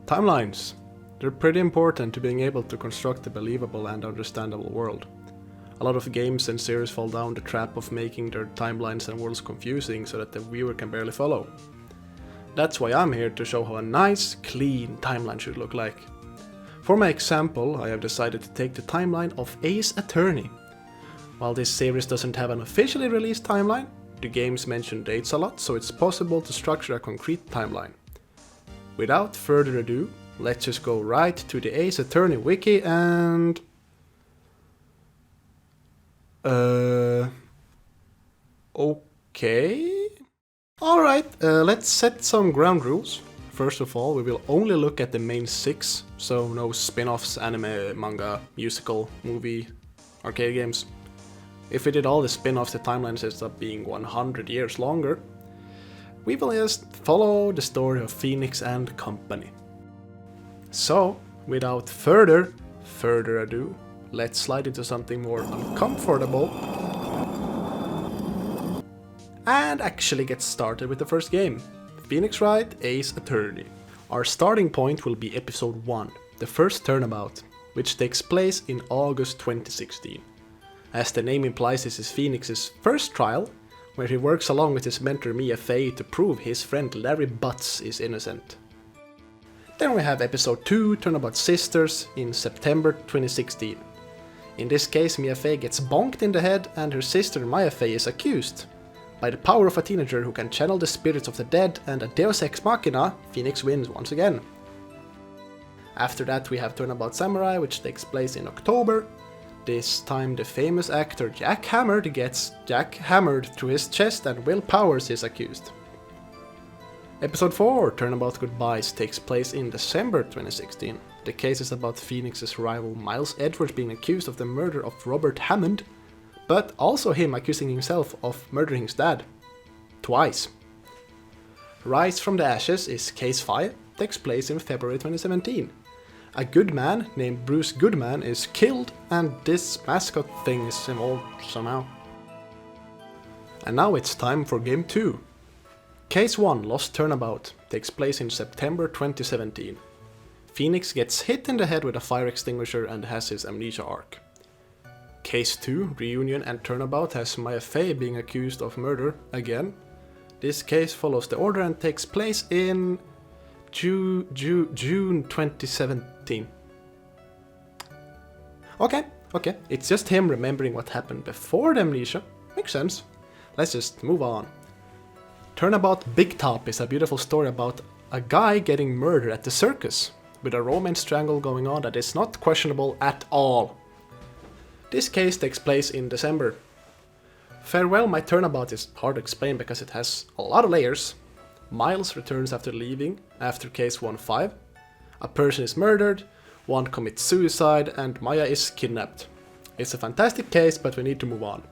Timelines. They're pretty important to being able to construct a believable and understandable world. A lot of games and series fall down the trap of making their timelines and worlds confusing so that the viewer can barely follow. That's why I'm here to show how a nice, clean timeline should look like. For my example, I have decided to take the timeline of Ace Attorney. While this series doesn't have an officially released timeline, the games mention dates a lot, so it's possible to structure a concrete timeline. Without further ado, let's just go right to the Ace Attorney wiki and... Okay... Alright, let's set some ground rules. First of all, we will only look at the main 6, so no spin-offs, anime, manga, musical, movie, arcade games. If we did all the spin-offs, the timeline ends up being 100 years longer. We will just follow the story of Phoenix and company. So, without further ado, let's slide into something more uncomfortable and actually get started with the first game. Phoenix Wright, Ace Attorney. Our starting point will be episode 1, the first Turnabout, which takes place in August 2016. As the name implies, this is Phoenix's first trial, where he works along with his mentor Mia Fey to prove his friend Larry Butts is innocent. Then we have episode 2, Turnabout Sisters, in September 2016. In this case, Mia Fey gets bonked in the head and her sister Maya Fey is accused. By the power of a teenager who can channel the spirits of the dead and a deus ex machina, Phoenix wins once again. After that we have Turnabout Samurai, which takes place in October. This time the famous actor Jack Hammered gets jackhammered through his chest and Will Powers is accused. Episode 4, Turnabout Goodbyes, takes place in December 2016. The case is about Phoenix's rival Miles Edwards being accused of the murder of Robert Hammond, but also him accusing himself of murdering his dad. Twice. Rise from the Ashes is Case 5, takes place in February 2017. A good man named Bruce Goodman is killed and this mascot thing is involved somehow. And now it's time for Game 2. Case 1, Lost Turnabout, takes place in September 2017. Phoenix gets hit in the head with a fire extinguisher and has his amnesia arc. Case 2, Reunion and Turnabout, has Maya Fey being accused of murder again. This case follows the order and takes place in June 2017. Okay, it's just him remembering what happened before the amnesia. Makes sense. Let's just move on. Turnabout Big Top is a beautiful story about a guy getting murdered at the circus, with a romance triangle going on that is not questionable at all. This case takes place in December. Farewell My Turnabout is hard to explain because it has a lot of layers. Miles returns after leaving after case 1-5. A person is murdered, one commits suicide, and Maya is kidnapped. It's a fantastic case, but we need to move on.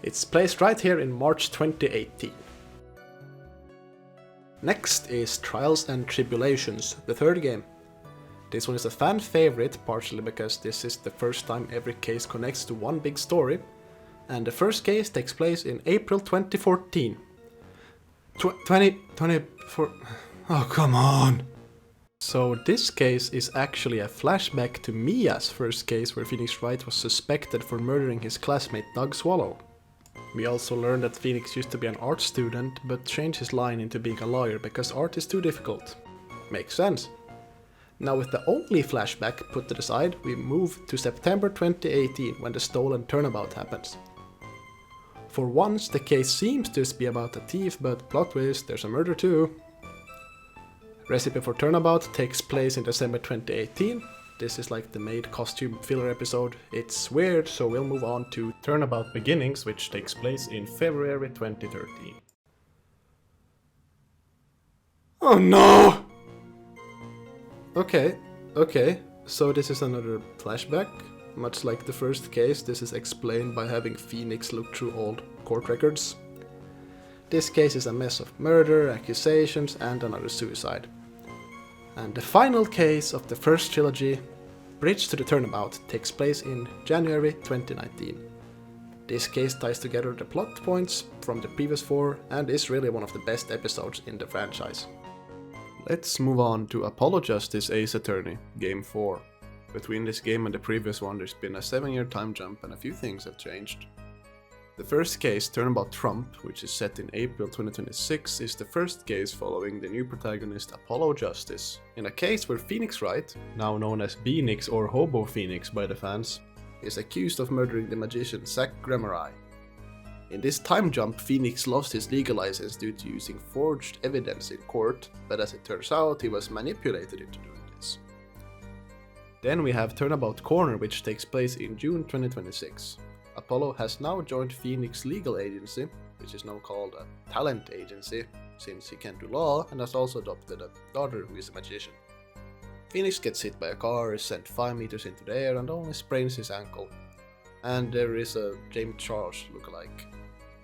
It's placed right here in March 2018. Next is Trials and Tribulations, the third game. This one is a fan favorite, partially because this is the first time every case connects to one big story, and the first case takes place in April 2014. 2024... Oh, come on! So this case is actually a flashback to Mia's first case where Phoenix Wright was suspected for murdering his classmate Doug Swallow. We also learned that Phoenix used to be an art student, but changed his line into being a lawyer because art is too difficult. Makes sense. Now with the only flashback put to the side, we move to September 2018 when the stolen turnabout happens. For once the case seems to be about a thief, but plot twist, there's a murder too. Recipe for Turnabout takes place in December 2018. This is like the maid costume filler episode. It's weird, so we'll move on to Turnabout Beginnings, which takes place in February 2013. Oh no! Okay, so this is another flashback. Much like the first case, this is explained by having Phoenix look through old court records. This case is a mess of murder, accusations, and another suicide. And the final case of the first trilogy, Bridge to the Turnabout, takes place in January 2019. This case ties together the plot points from the previous four and is really one of the best episodes in the franchise. let's move on to Apollo Justice Ace Attorney, Game 4. Between this game and the previous one there's been a 7-year time jump and a few things have changed. The first case, Turnabout Trump, which is set in April 2026, is the first case following the new protagonist Apollo Justice, in a case where Phoenix Wright, now known as Phoenix or Hobo Phoenix by the fans, is accused of murdering the magician Zach Gramarai. In this time jump, Phoenix lost his legal license due to using forged evidence in court, but as it turns out, he was manipulated into doing this. Then we have Turnabout Corner, which takes place in June 2026. Apollo has now joined Phoenix legal agency, which is now called a talent agency, since he can do law, and has also adopted a daughter who is a magician. Phoenix gets hit by a car, is sent 5 meters into the air, and only sprains his ankle. And there is a James Charles lookalike.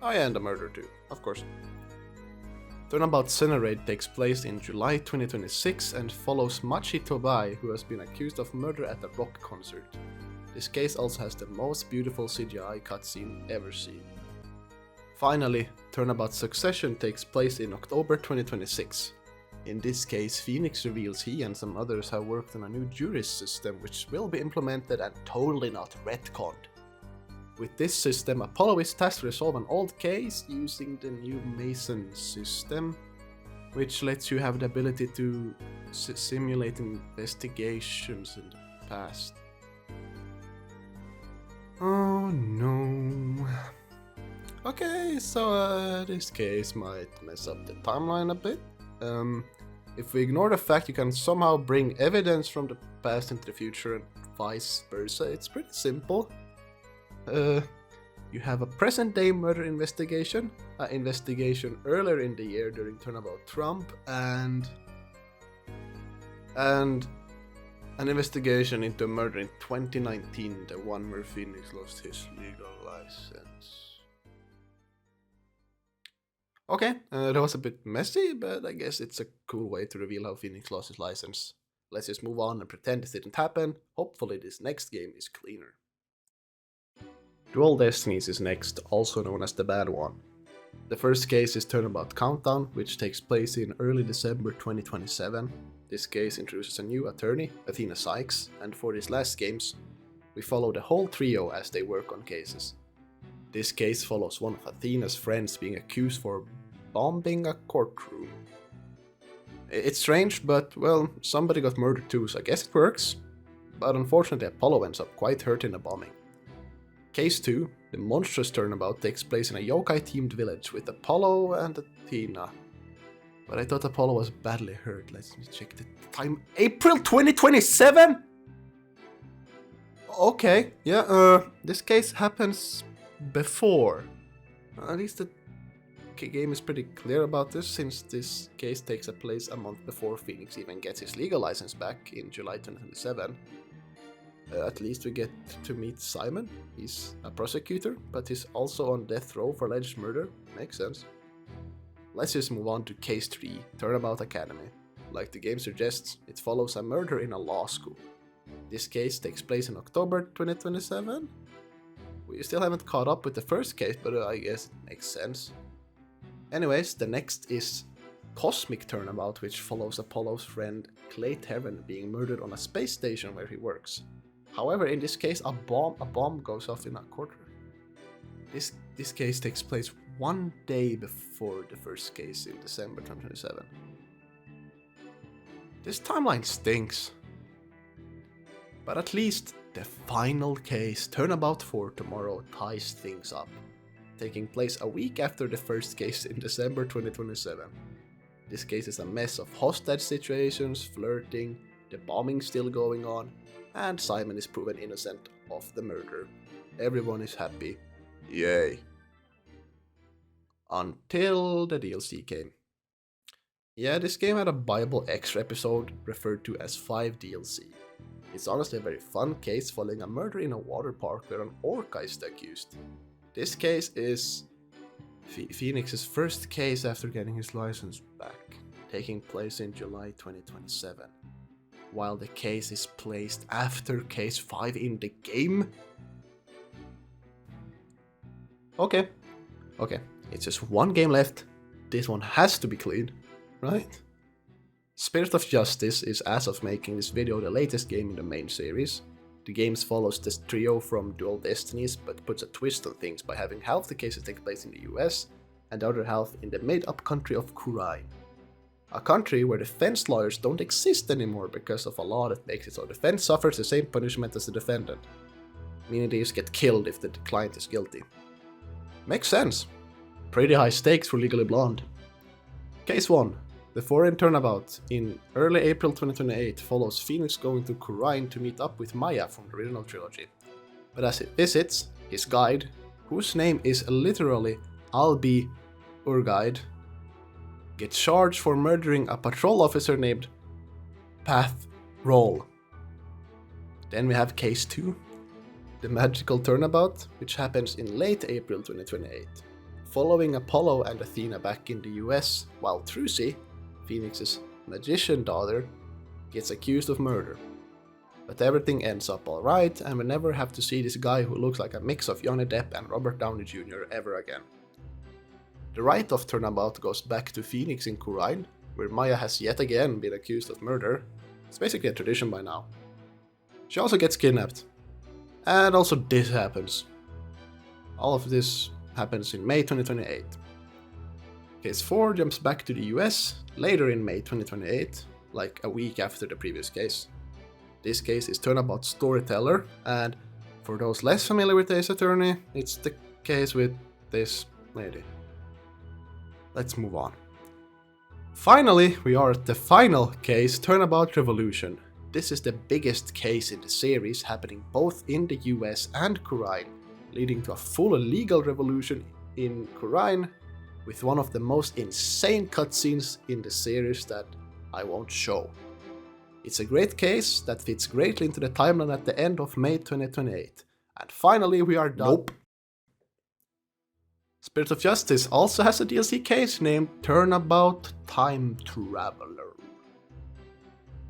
Oh yeah, and a murder too, of course. Turnabout Cenerate takes place in July 2026 and follows Machi Tobai, who has been accused of murder at a rock concert. This case also has the most beautiful CGI cutscene ever seen. Finally, Turnabout Succession takes place in October 2026. In this case, Phoenix reveals he and some others have worked on a new jury system which will be implemented and totally not retconned. With this system, Apollo is tasked to resolve an old case using the new Mason system, which lets you have the ability to simulate investigations in the past. Oh no. Okay, so this case might mess up the timeline a bit. If we ignore the fact you can somehow bring evidence from the past into the future and vice versa, it's pretty simple. You have a present day murder investigation, an investigation earlier in the year during Turnabout Trump, and an investigation into a murder in 2019, the one where Phoenix lost his legal license. Okay, that was a bit messy, but I guess it's a cool way to reveal how Phoenix lost his license. Let's just move on and pretend this didn't happen. Hopefully this next game is cleaner. Dual Destinies is next, also known as the bad one. The first case is Turnabout Countdown, which takes place in early December 2027. This case introduces a new attorney, Athena Sykes, and for these last games, we follow the whole trio as they work on cases. This case follows one of Athena's friends being accused for bombing a courtroom. It's strange, but well, somebody got murdered too, so I guess it works. But unfortunately Apollo ends up quite hurt in the bombing. Case 2, the monstrous turnabout, takes place in a yokai-themed village with Apollo and Athena. But I thought Apollo was badly hurt. Let's check the time. April 2027?! Okay, yeah, this case happens before. At least the game is pretty clear about this, since this case takes place a month before Phoenix even gets his legal license back in July 2027. At least we get to meet Simon. He's a prosecutor, but he's also on death row for alleged murder. Makes sense. Let's just move on to Case 3, Turnabout Academy. Like the game suggests, it follows a murder in a law school. This case takes place in October 2027? We still haven't caught up with the first case, but I guess it makes sense. Anyways, the next is Cosmic Turnabout, which follows Apollo's friend Clay Terran being murdered on a space station where he works. However, in this case, a bomb goes off in a courtroom. This case takes place 1 day before the first case in December 2027. This timeline stinks. But at least the final case, Turnabout 4 tomorrow, ties things up, taking place a week after the first case in December 2027. This case is a mess of hostage situations, flirting, the bombing still going on, and Simon is proven innocent of the murder. Everyone is happy. Yay. Until the DLC came. Yeah, this game had a Bible extra episode referred to as 5 DLC. It's honestly a very fun case following a murder in a water park where an orca is accused. This case is Phoenix's first case after getting his license back, taking place in July 2027. While the case is placed after case 5 in the game? Okay, it's just 1 game left. This one has to be clean, right? Spirit of Justice is, as of making this video, the latest game in the main series. The game follows this trio from dual Destinies, but puts a twist on things by having half the cases take place in the US and the other half in the made-up country of Wright. A country where defense lawyers don't exist anymore because of a law that makes it so defense suffers the same punishment as the defendant, meaning they just get killed if the client is guilty. Makes sense. Pretty high stakes for Legally Blonde. Case 1. The foreign Turnabout in early April 2028 follows Phoenix going to Wright to meet up with Maya from the original trilogy. But as it visits, his guide, whose name is literally Albi Urguide, gets charged for murdering a patrol officer named Path Roll. Then we have Case 2, the magical Turnabout, which happens in late April 2028, following Apollo and Athena back in the US, while Trucy, Phoenix's magician daughter, gets accused of murder. But everything ends up alright, and we never have to see this guy who looks like a mix of Johnny Depp and Robert Downey Jr. ever again. The Wright of Turnabout goes back to Phoenix in Wright, where Maya has yet again been accused of murder. It's basically a tradition by now. She also gets kidnapped. And also this happens. All of this happens in May 2028. Case 4 jumps back to the US later in May 2028, like a week after the previous case. This case is Turnabout Storyteller, and for those less familiar with Ace Attorney, it's the case with this lady. Let's move on. Finally, we are at the final case, Turnabout Revolution. This is the biggest case in the series, happening both in the US and Wright, leading to a full legal revolution in Wright, with one of the most insane cutscenes in the series that I won't show. It's a great case that fits greatly into the timeline at the end of May 2028. And finally we are done. Nope. Spirit of Justice also has a DLC case named Turnabout Time Traveler.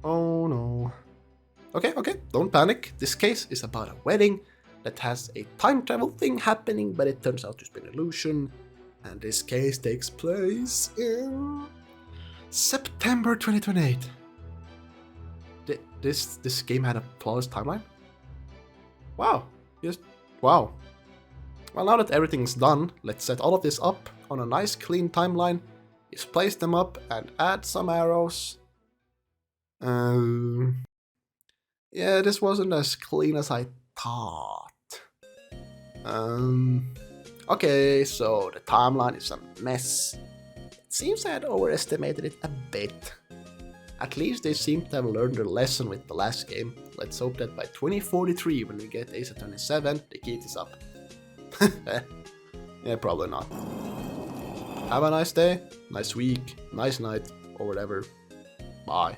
Oh no. Okay, don't panic. This case is about a wedding that has a time travel thing happening, but it turns out to be an illusion. And this case takes place in September 2028. This game had a flawless timeline? Wow. Yes. Wow. Well, now that everything's done, let's set all of this up on a nice clean timeline. Just place them up and add some arrows. Yeah, this wasn't as clean as I thought. Okay, so the timeline is a mess. It seems I had overestimated it a bit. At least they seem to have learned their lesson with the last game. Let's hope that by 2043, when we get Ace Attorney 7, they keep this up. Yeah, probably not. Have a nice day, nice week, nice night, or whatever. Bye.